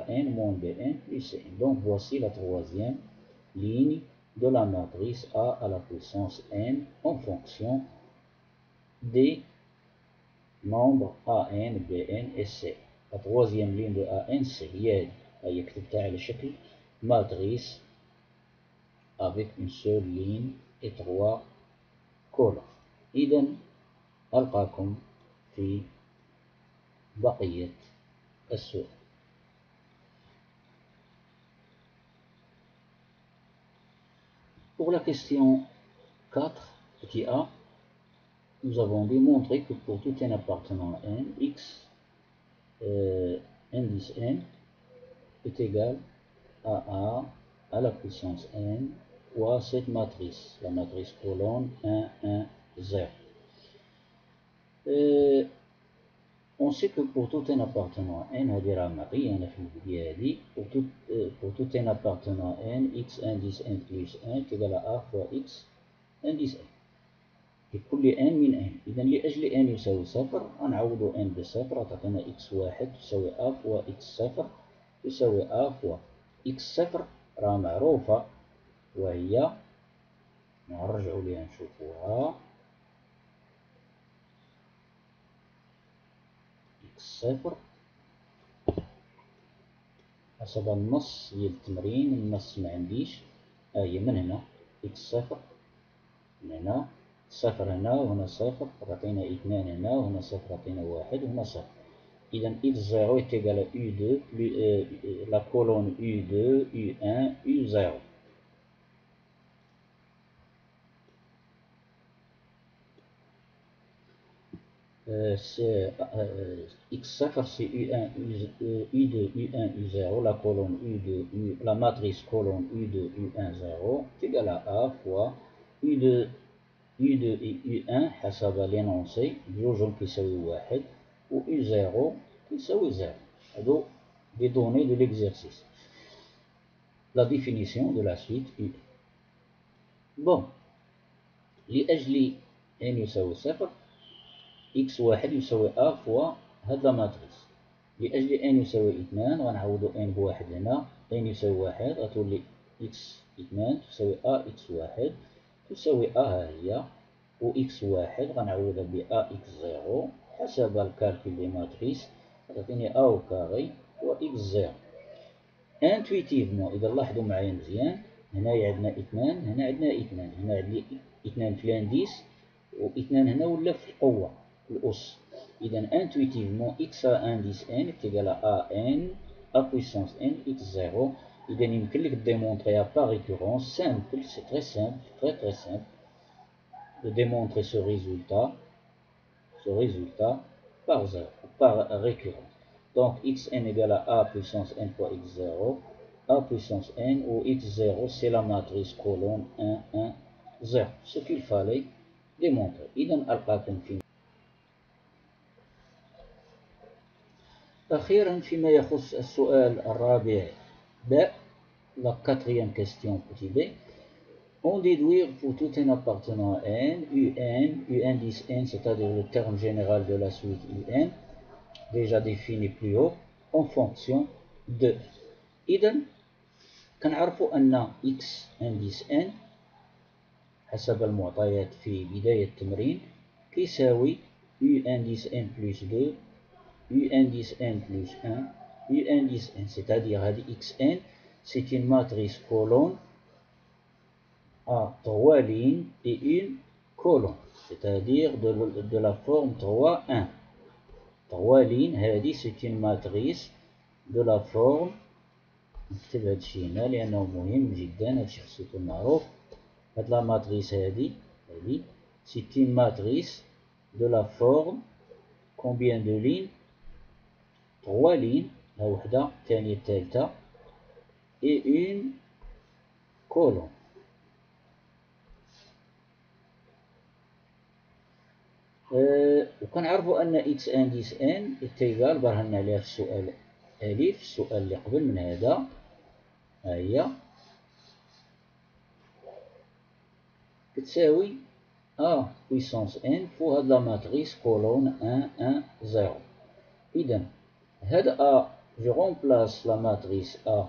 AN moins BN plus CN. Donc voici la troisième ligne de la matrice A à la puissance N en fonction des nombres AN, BN et C. La troisième ligne de AN c'est هي كتبتها على شكل matrice avec une seule ligne et 3 colonnes. إذا ألقاكم في بقية السؤال. Pour la question 4, petit a, nous avons démontré que pour tout n appartenant à n, x indice n est égal à A à la puissance n fois cette matrice, la matrice colonne 1, 1, 0. On sait que pour tout n appartenant à n, هذه راه معطيانا في الفيديو هذه، pour tout n appartenant à n, x indice n plus 1 est égal à A fois x indice n. لكل n من n. إذا لأجل n يساوي صفر غنعوضو n بصفر، تعطينا x1 تساوي A فوا x0 تساوي A فوا x0 راه معروفة، وهي نرجعو ليها نشوفوها x0 حسب النص ديال التمرين. النص معنديش، هي من هنا x0 من هنا، صفر هنا وهنا صفر، عطينا 2 هنا وهنا صفر عطينا 1 وهنا صفر. إذا x0 est égal à U2 plus la colonne U2, U1, U0. X0 c'est U1, U2, U1, U0, la colonne U2, la matrice colonne U2, U1, 0 est égal à A fois U2, U2 et U1 حسب l'énoncé بجوجهم كيساوي واحد و U0 كيساوي 0. هادو des données de l'exercice. La définition de la suite U. Bon, لأجل n يساوي 0 x1 يساوي a فوا هاد لا ماتريس. لأجل n يساوي 2 غنعوضو n بواحد هنا، n يساوي واحد غتولي x2 تساوي a x1 تساوي a ها هي، و x1 غنعوضها ب a x0 حسب الكالكول دي ماتريس غتعطيني a au كاري و x0. انتويتيفمون إذا لاحظوا معايا مزيان، هنايا عندنا 2، هنا عندنا 2، هنا عندي 2 في لانديس و 2 هنا ولا في القوة الأس. إذا انتويتيفمون x a indice n est égal à an a puissance n x0. إذا يمكن لك démontrer par récurrence simple, c'est très simple, très simple, de démontrer ce résultat par récurrence. Donc xn égale à a puissance n fois x0, a puissance n, où x0 c'est la matrice colonne 1, 1, 0. Ce qu'il fallait démontrer. إذا ألقاكم في أخيرا فيما يخص السؤال الرابع باء، la quatrième question petit b. On déduire pour tout n appartenant à n, U indice n, c'est-à-dire le terme général de la suite UN, déjà défini plus haut, en fonction de. إذا كنعرفوا أن x indice n حسب المعطيات في بداية التمرين كيساوي U indice n plus 2, U indice n plus 1, U indice n, c'est-à-dire هذه xn, c'est une matrice colonne à 3 lignes et une colonne, c'est-à-dire de la forme 3, 1. 3 lignes هذه c'est une matrice de la forme، نكتب هاد الشي هنا لأنه مهم جدا، هادشي خصو يكون معروف. هاد لا ماتريس هادي c'est une matrice de la forme combien de lignes؟ 3 lignes، ها وحدة الثانية الثالثة et une colonne. وكنعرفوا أن x indice n est égal، برهنا عليها في السؤال ألف، السؤال اللي قبل من هذا، ها هي كتساوي a puissance n فوق هاد لا ماتريس كولون 1 1 0. إذا هاد a je remplace la matrice a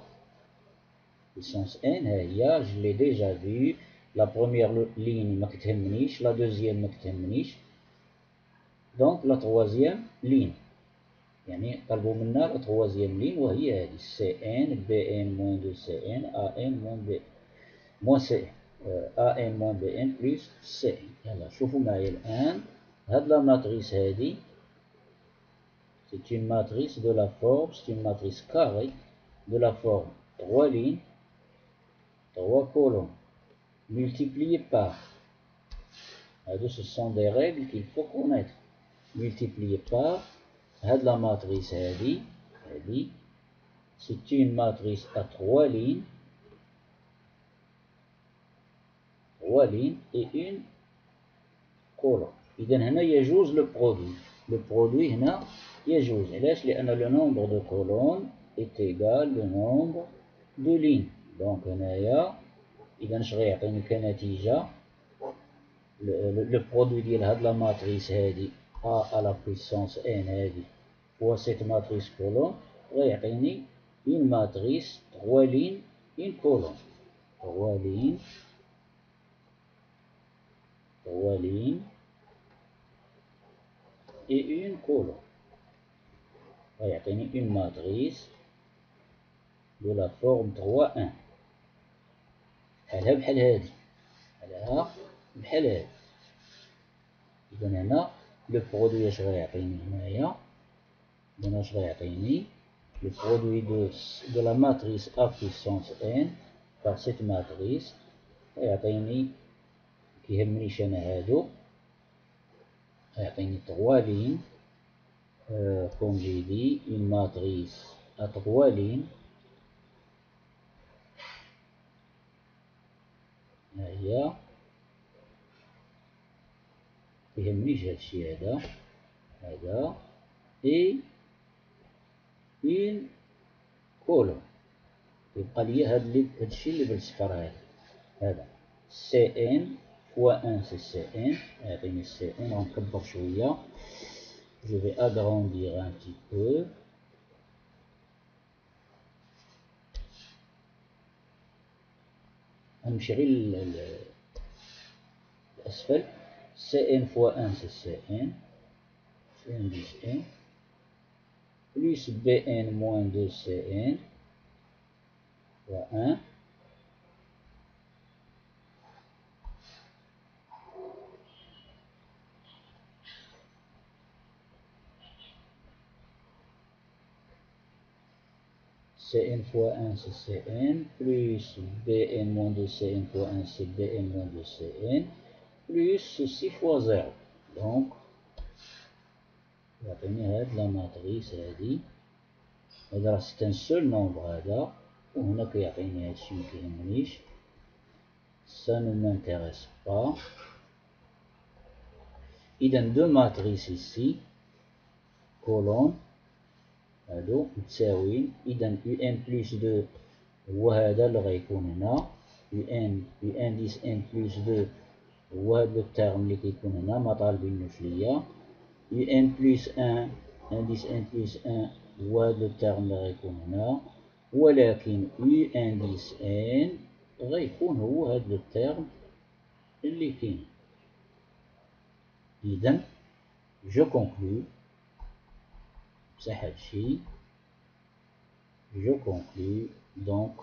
puissance n، ها هي je l'ai déjà vu، la première ligne ما كتهمنيش، la deuxième ما كتهمنيش، donc la troisième ligne، يعني طلبوا منا la troisième ligne وهي هذه cn bn moins 2 cn an moins b moins cn an moins bn plus cn. يلا شوفوا معايا الآن هاد لا ماتريس هادي c'est une matrice de la forme، c'est une matrice carrée de la forme 3 lignes 3 colonnes multipliées par, ce sont des règles qu'il faut connaître, multipliées par هاد la matrice هادي c'est une matrice à 3 lignes et une colonne. إذا هنا يجوز le produit هنا يجوز. علاش؟ لأن le nombre de colonnes est égal au nombre de lignes. donc هنايا إذا اش غيعطيني كنتيجة le produit ديال هاد la matrice هادي a à la puissance n هادي و cette matrice colonne غيعطيني une matrice 3 lignes une colonne 3 lignes et une colonne غيعطيني une matrice de la forme 3 1 بحالها بحال هادي بحال هادي. إذا هنا لو برودوي اش غيعطيني هنايا هنا اش غيعطيني le produit de la matrice A puissance n par cette matrice غيعطيني كيهمنيش انا هادو غيعطيني 3 lignes comme j'ai dit une matrice à 3 lignes ها هي كيهمنيش هادشي هذا et une colonne يبقى لي هادشي اللي بالصفر هذا سي ان فوا ان سي ان يعطيني سي ان غنكبر شويه je vais agrandir un petit peu غنمشي غير الاسفل سي ان فوا ان سي ان سي ان دي سي ان plus bn moins 2 cn fois 1 Cn fois 1 c'est Cn plus Bn moins 2 Cn fois 1 c'est Bn moins 2 Cn plus 6 fois 0 donc يعطيني هاد لا ماتريس هادي هذا راه سي ان سول نومبر هذا وهنا كيعطيني هادشي مكيهمنيش ça ne m'intéresse pas إذا دو ماتريس ici colonne هادو متساويين إذا يو ان بلس 2 هو هذا اللي غيكون هنا يو ان ديس ان بلس 2 هو هاد لو تيرم اللي كيكون هنا ما طالبينوش ليا يو ان بلس 1 ان ديس ان بلس 1 هو هاد لو تيرم اللي غيكون هنا ولكن يو ان ديس ان غيكون هو هاد لو تيرم اللي كاين إذا جو كونكلو بصح هادشي je conclus donc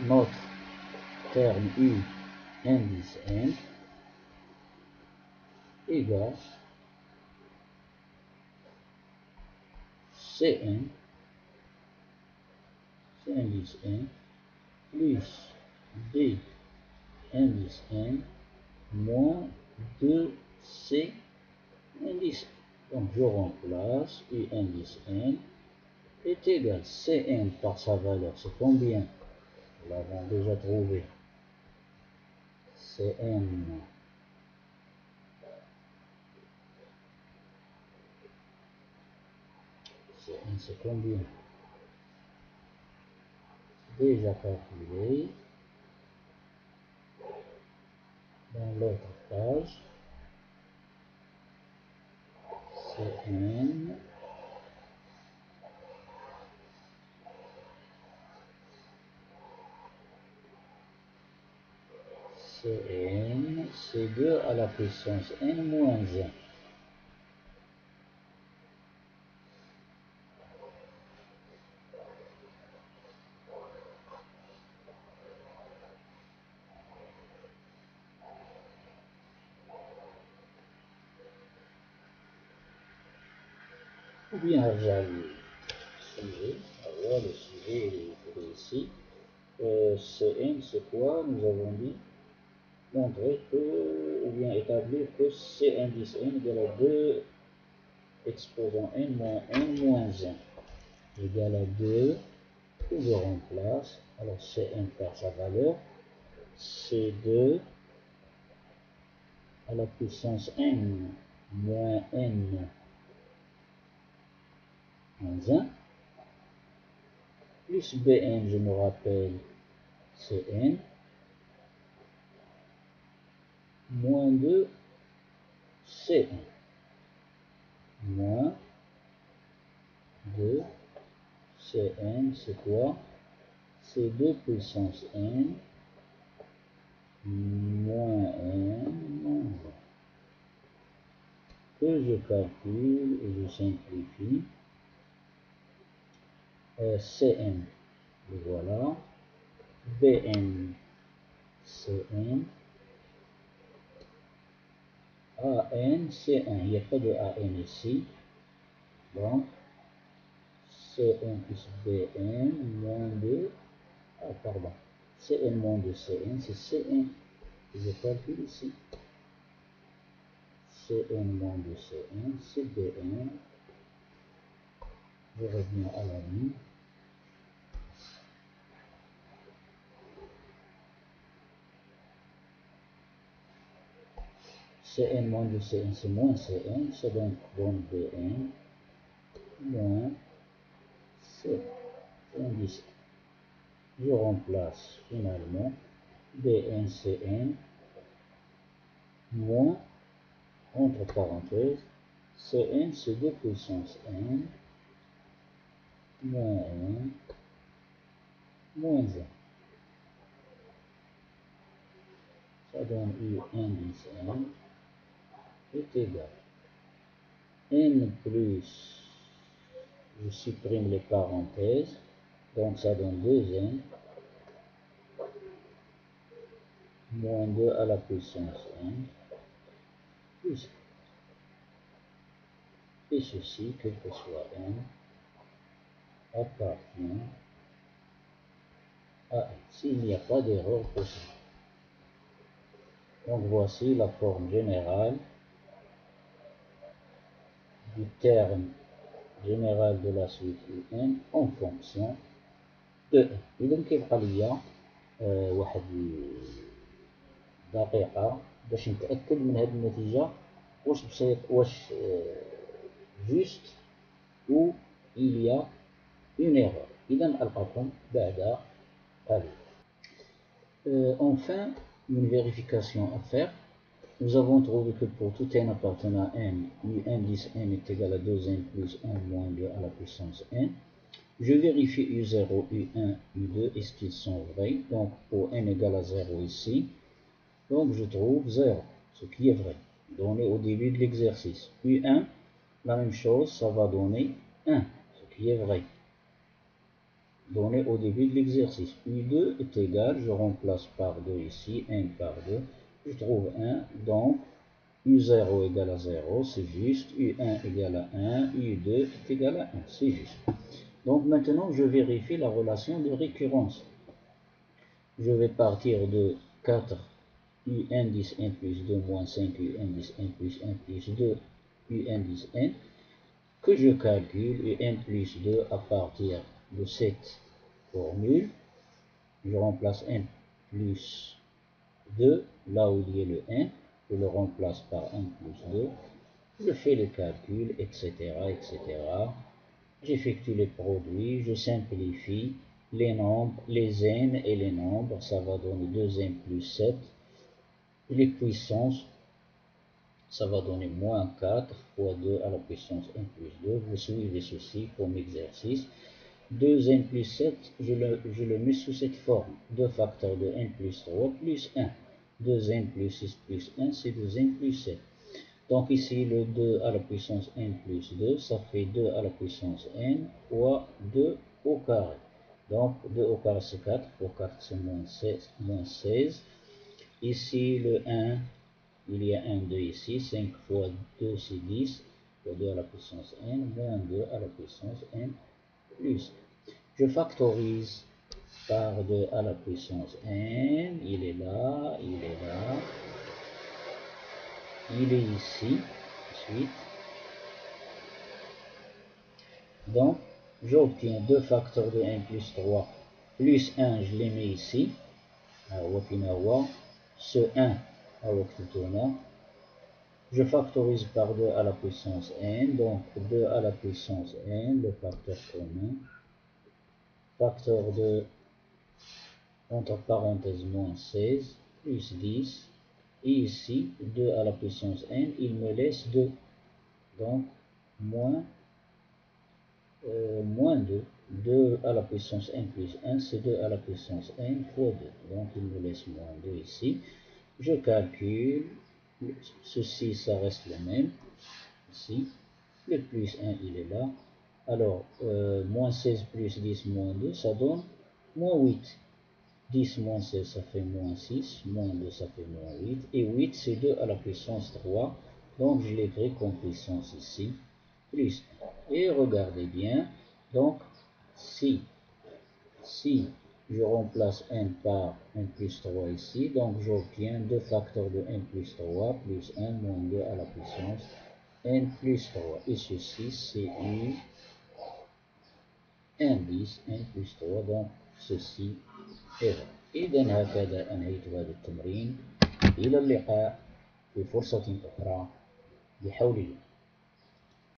notre terme U indice n égale Cn indice n plus D indice n moins 2C indice. Donc je remplace U indice n est égal Cn par sa valeur, c'est combien? Nous l'avons déjà trouvé. Cn c'est combien? Déjà calculé dans l'autre page. Cn c'est 2 à la puissance n moins 1. Ou bien regarder le sujet. Alors le sujet est ici. Cn c'est quoi? Nous avons dit montrer que, ou bien établir que C indice n égale à 2 exposant n moins 1 moins 1 égale à 2 que je remplace. Alors Cn par sa valeur, c'est 2 à la puissance n moins n moins 1 plus Bn, je me rappelle, Cn moins 2 Cn moins 2 Cn, c'est quoi? C'est 2 puissance n moins n moins 1 que je calcule et je simplifie. Cn, le voilà. Bn, Cn, An, Cn, il n'y a pas de An ici, donc Cn plus Bn moins 2, pardon, Cn moins 2 Cn, c'est Cn, je calcule ici, Cn moins 2 Cn, c'est Bn, je reviens à la ligne, Cn moins 2 Cn, c'est moins Cn, ça donc donne Bn, moins Cn, indice. Je remplace finalement BNCN moins, entre parenthèses, Cn c'est 2 puissance n, moins 1, moins 1. Ça donne U indice n est égal. N plus, je supprime les parenthèses, donc ça donne 2n, moins 2 à la puissance n, plus, et ceci, quel que soit n, appartient à n, s'il n'y a pas d'erreur possible. Donc voici la forme générale du terme général de la suite UN en fonction de n. إذا كيبقى ليا واحد دقيقة باش نتأكد من هذه النتيجة واش بسيط واش جوست ou il y a une erreur. إذا ألقاكم بعد قليل. Enfin, une vérification à faire. Nous avons trouvé que pour tout n appartenant à n, u indice n est égal à 2n plus 1 moins 2 à la puissance n. Je vérifie u0, u1, u2, est-ce qu'ils sont vrais? Donc pour n égale à 0 ici, donc je trouve 0, ce qui est vrai, donné au début de l'exercice. u1, la même chose, ça va donner 1, ce qui est vrai, donné au début de l'exercice. u2 est égal, je remplace par 2 ici, n par 2, je trouve 1, donc u0 égale à 0, c'est juste, u1 égale à 1, u2 est égal à 1, c'est juste. Donc maintenant, je vérifie la relation de récurrence. Je vais partir de 4 u indice n plus 2 moins 5 u indice n plus 1 plus 2 u indice n, que je calcule u n plus 2 à partir de cette formule. Je remplace n plus 2 là où il y a le n, je le remplace par n plus 2, je fais le calcul, etc., etc. J'effectue les produits, je simplifie les nombres, les n et les nombres, ça va donner 2n plus 7. Les puissances, ça va donner moins 4 fois 2 à la puissance n plus 2. Vous suivez ceci comme exercice. 2n plus 7, je le mets sous cette forme. 2 facteurs de n plus 3 plus 1. 2n plus 6 plus 1, c'est 2n plus 7. Donc ici, le 2 à la puissance n plus 2, ça fait 2 à la puissance n fois 2 au carré. Donc 2 au carré c'est 4, fois 4 c'est moins 16. Ici le 1, il y a un 2 ici, 5 fois 2 c'est 10, fois 2 à la puissance n, moins 2 à la puissance n plus. Je factorise par 2 à la puissance n, il est là, il est là. Il est ici, ensuite. Donc, j'obtiens 2 facteurs de 1 plus 3 plus 1, je les mets ici. Ce 1, je factorise par 2 à la puissance n, donc 2 à la puissance n, le facteur commun. Facteur de, entre parenthèses, moins 16, plus 10. Et ici, 2 à la puissance n, il me laisse 2. Donc, moins 2. 2 à la puissance n plus 1, c'est 2 à la puissance n fois 2. Donc, il me laisse moins 2 ici. Je calcule. Ceci, ça reste le même. Ici. Le plus 1, il est là. Alors, moins 16 plus 10 moins 2, ça donne moins 8. 10 moins 16, ça fait moins 6, moins 2, ça fait moins 8, et 8, c'est 2 à la puissance 3, donc je l'écris comme puissance ici, plus 1. Et regardez bien, donc si je remplace n par n plus 3 ici, donc j'obtiens 2 facteurs de n plus 3 plus 1 moins 2 à la puissance n plus 3. Et ceci, c'est u indice n plus 3, donc ceci est vrai. إذا هكذا أنهيت هذا التمرين. إلى اللقاء في فرصة أخرى بحول الله.